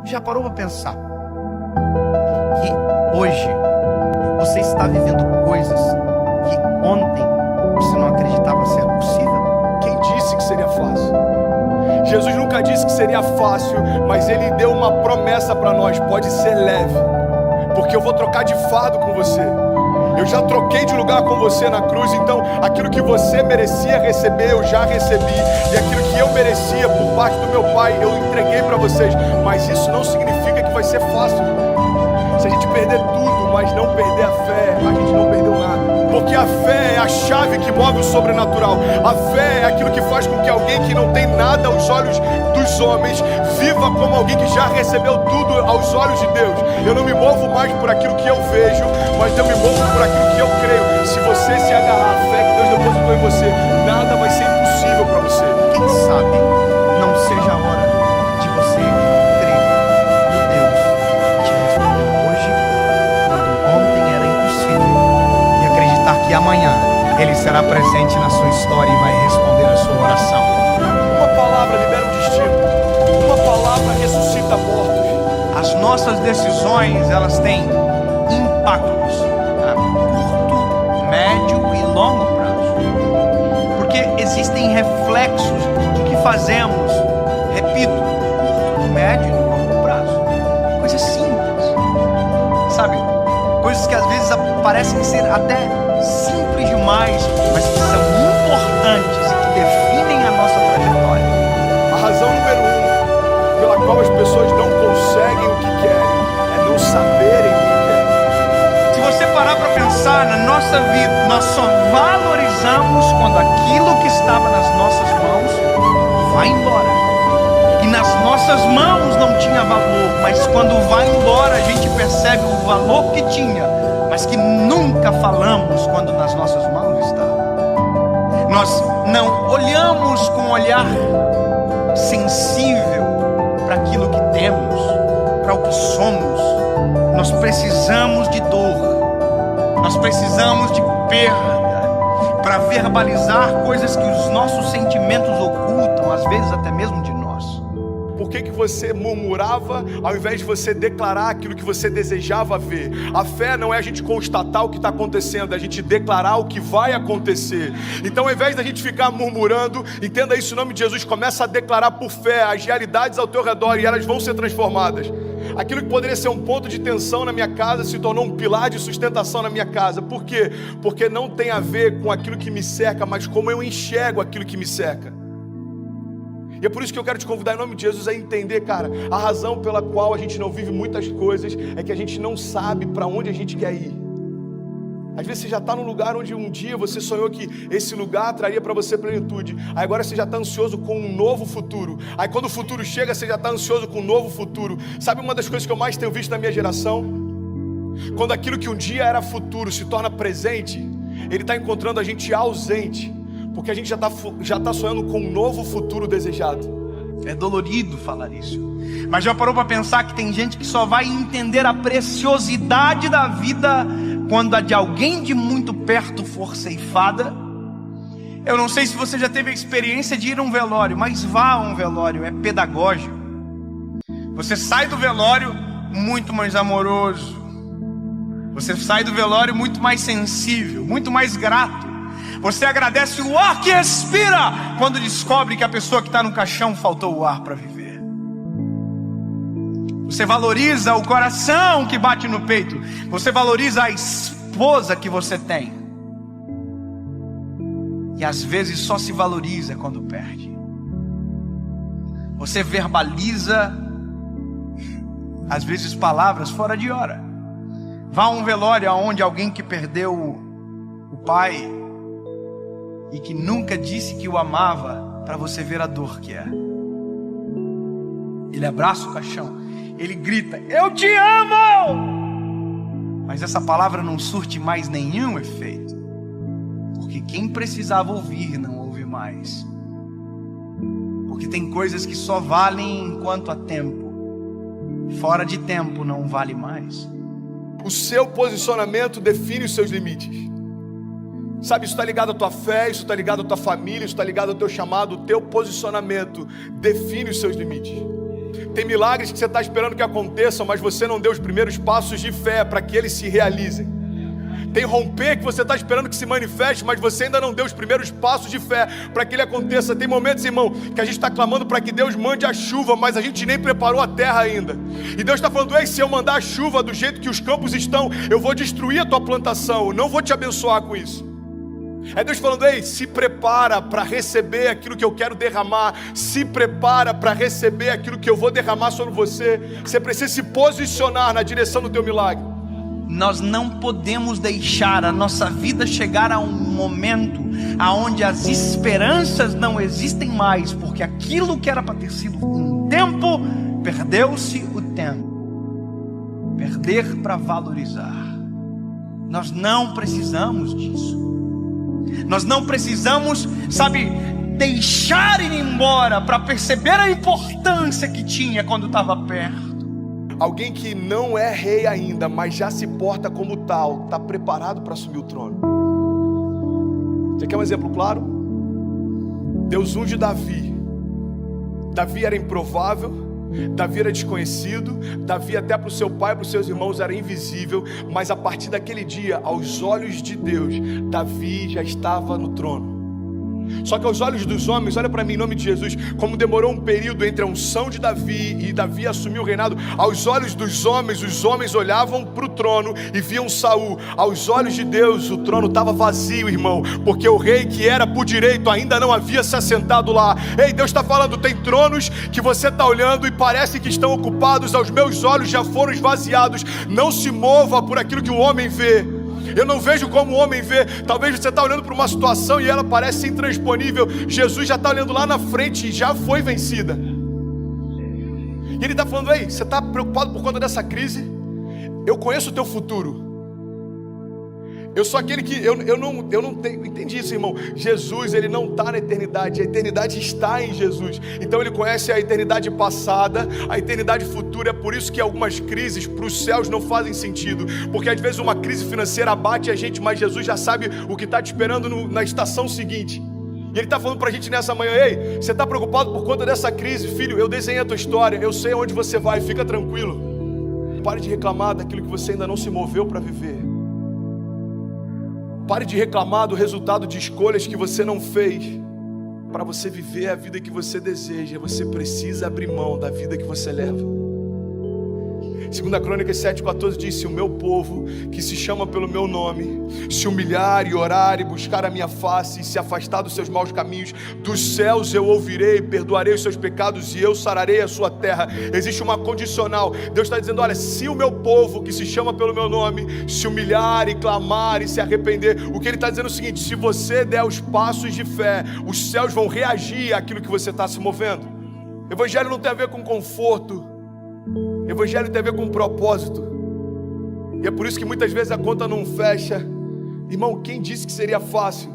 Já parou para pensar que hoje você está vivendo coisas que ontem você não acreditava ser possível? Quem disse que seria fácil? Jesus nunca disse que seria fácil, mas Ele deu uma promessa para nós: pode ser leve, porque eu vou trocar de fardo com você. Eu já troquei de lugar com você na cruz, então aquilo que você merecia receber, eu já recebi. E aquilo que eu merecia por parte do meu Pai, eu entreguei para vocês. Mas isso não significa que vai ser fácil. Se a gente perder tudo, mas não perder a fé, a gente não perdeu nada. Porque a fé é a chave que move o sobrenatural. A fé é aquilo que faz com que alguém que não tem nada aos olhos dos homens viva como alguém que já recebeu tudo aos olhos de Deus. Eu não me movo mais por aquilo que eu vejo, mas eu me movo por aquilo que eu creio. Se você se agarrar à fé que Deus depositou em você, nada vai ser impossível para você. Quem sabe não seja a hora de você crer no Deus que te respondeu hoje, quando ontem era impossível, e acreditar que amanhã Ele será presente na sua história e vai responder a sua oração. Uma palavra libera um destino. Uma palavra ressuscita mortos. As nossas decisões, elas têm impactos a curto, médio e longo prazo. Porque existem reflexos do que fazemos, repito, curto, médio e longo prazo. Coisas simples, sabe? Coisas que às vezes parecem ser até simples demais, mas que são importantes e que definem a nossa trajetória. A razão número 1 pela qual as pessoas não conseguem o que querem é não saberem o que querem. Se você parar para pensar na nossa vida, nós só valorizamos quando aquilo que estava nas nossas mãos vai embora. E nas nossas mãos não tinha valor, mas quando vai embora a gente percebe o valor que tinha, mas que nunca falamos quando nas nossas mãos está. Nós não olhamos com um olhar sensível para aquilo que temos, para o que somos. Nós precisamos de dor, nós precisamos de perda para verbalizar coisas que os nossos sentimentos ocultam, às vezes até mesmo de nós. Por que você murmurava ao invés de você declarar aquilo que você desejava ver? A fé não é a gente constatar o que está acontecendo, é a gente declarar o que vai acontecer. Então, ao invés da gente ficar murmurando, entenda isso em nome de Jesus, começa a declarar por fé as realidades ao teu redor e elas vão ser transformadas. Aquilo que poderia ser um ponto de tensão na minha casa se tornou um pilar de sustentação na minha casa. Por quê? Porque não tem a ver com aquilo que me cerca, mas como eu enxergo aquilo que me cerca. E é por isso que eu quero te convidar em nome de Jesus a entender, cara, a razão pela qual a gente não vive muitas coisas é que a gente não sabe para onde a gente quer ir. Às vezes você já está num lugar onde um dia você sonhou que esse lugar traria para você plenitude. Aí agora você já está ansioso com um novo futuro. Aí quando o futuro chega, você já está ansioso com um novo futuro. Sabe uma das coisas que eu mais tenho visto na minha geração? Quando aquilo que um dia era futuro se torna presente, ele está encontrando a gente ausente. Porque a gente já está sonhando com um novo futuro desejado. É dolorido falar isso, mas já parou para pensar que tem gente que só vai entender a preciosidade da vida quando a de alguém de muito perto for ceifada? Eu não sei se você já teve a experiência de ir a um velório, mas vá a um velório, é pedagógico. Você sai do velório muito mais amoroso, você sai do velório muito mais sensível, muito mais grato. Você agradece o ar que expira quando descobre que a pessoa que está no caixão faltou o ar para viver. Você valoriza o coração que bate no peito. Você valoriza a esposa que você tem. E às vezes só se valoriza quando perde. Você verbaliza, às vezes, palavras fora de hora. Vá a um velório onde alguém que perdeu o pai e que nunca disse que o amava, para você ver a dor que é. Ele abraça o caixão, ele grita: eu te amo! Mas essa palavra não surte mais nenhum efeito, porque quem precisava ouvir não ouve mais. Porque tem coisas que só valem enquanto há tempo, fora de tempo não vale mais. O seu posicionamento define os seus limites. Sabe, isso está ligado à tua fé, isso está ligado à tua família, isso está ligado ao teu chamado. O teu posicionamento define os seus limites. Tem milagres que você está esperando que aconteçam, mas você não deu os primeiros passos de fé para que eles se realizem. Tem romper que você está esperando que se manifeste, mas você ainda não deu os primeiros passos de fé para que ele aconteça. Tem momentos, irmão, que a gente está clamando para que Deus mande a chuva, mas a gente nem preparou a terra ainda. E Deus está falando: ei, se eu mandar a chuva do jeito que os campos estão, eu vou destruir a tua plantação, eu não vou te abençoar com isso. É Deus falando: ei, se prepara para receber aquilo que eu quero derramar, se prepara para receber aquilo que eu vou derramar sobre você. Você precisa se posicionar na direção do teu milagre. Nós não podemos deixar a nossa vida chegar a um momento aonde as esperanças não existem mais, porque aquilo que era para ter sido um tempo, perdeu-se o tempo. Perder para valorizar. Nós não precisamos disso. Nós não precisamos, deixar ir embora para perceber a importância que tinha quando estava perto. Alguém que não é rei ainda, mas já se porta como tal, está preparado para assumir o trono. Você quer um exemplo claro? Deus unge Davi. Davi era improvável, Davi era desconhecido, Davi até para o seu pai e para os seus irmãos era invisível, mas a partir daquele dia, aos olhos de Deus, Davi já estava no trono. Só que aos olhos dos homens, olha para mim em nome de Jesus, como demorou um período entre a unção de Davi e Davi assumir o reinado. Aos olhos dos homens, os homens olhavam para o trono e viam Saul. Aos olhos de Deus, o trono estava vazio, irmão, porque o rei que era por direito ainda não havia se assentado lá. Ei, Deus está falando: tem tronos que você está olhando e parece que estão ocupados, aos meus olhos já foram esvaziados. Não se mova por aquilo que o homem vê. Eu não vejo como o homem vê. Talvez você está olhando para uma situação e ela parece intransponível. Jesus já está olhando lá na frente e já foi vencida. E Ele está falando: ei, você está preocupado por conta dessa crise? Eu conheço o teu futuro. Eu sou aquele que, eu não tenho, entendi isso, irmão. Jesus, Ele não está na eternidade, a eternidade está em Jesus. Então Ele conhece a eternidade passada, a eternidade futura. É por isso que algumas crises para os céus não fazem sentido, porque às vezes uma crise financeira abate a gente, mas Jesus já sabe o que está te esperando na estação seguinte. E Ele está falando para a gente nessa manhã: ei, você está preocupado por conta dessa crise? Filho, eu desenhei a tua história, eu sei onde você vai, fica tranquilo. Pare de reclamar daquilo que você ainda não se moveu para viver. Pare de reclamar do resultado de escolhas que você não fez. Para você viver a vida que você deseja, você precisa abrir mão da vida que você leva. 2 Crônicas 7,14 diz: se o meu povo, que se chama pelo meu nome, se humilhar e orar e buscar a minha face e se afastar dos seus maus caminhos, dos céus eu ouvirei, perdoarei os seus pecados e eu sararei a sua terra. Existe uma condicional. Deus está dizendo: olha, se o meu povo, que se chama pelo meu nome, se humilhar e clamar e se arrepender, o que Ele está dizendo é o seguinte: se você der os passos de fé, os céus vão reagir àquilo que você está se movendo. Evangelho não tem a ver com conforto, Evangelho tem a ver com propósito. E é por isso que muitas vezes a conta não fecha. Irmão, quem disse que seria fácil?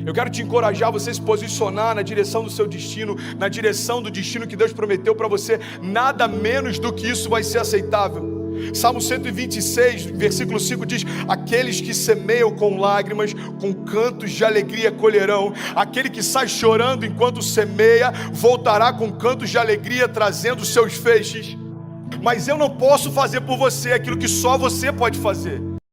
Eu quero te encorajar a você se posicionar na direção do seu destino, na direção do destino que Deus prometeu para você. Nada menos do que isso vai ser aceitável. Salmo 126, versículo 5 diz: aqueles que semeiam com lágrimas, com cantos de alegria colherão. Aquele que sai chorando enquanto semeia, voltará com cantos de alegria, trazendo seus feixes. Mas eu não posso fazer por você aquilo que só você pode fazer.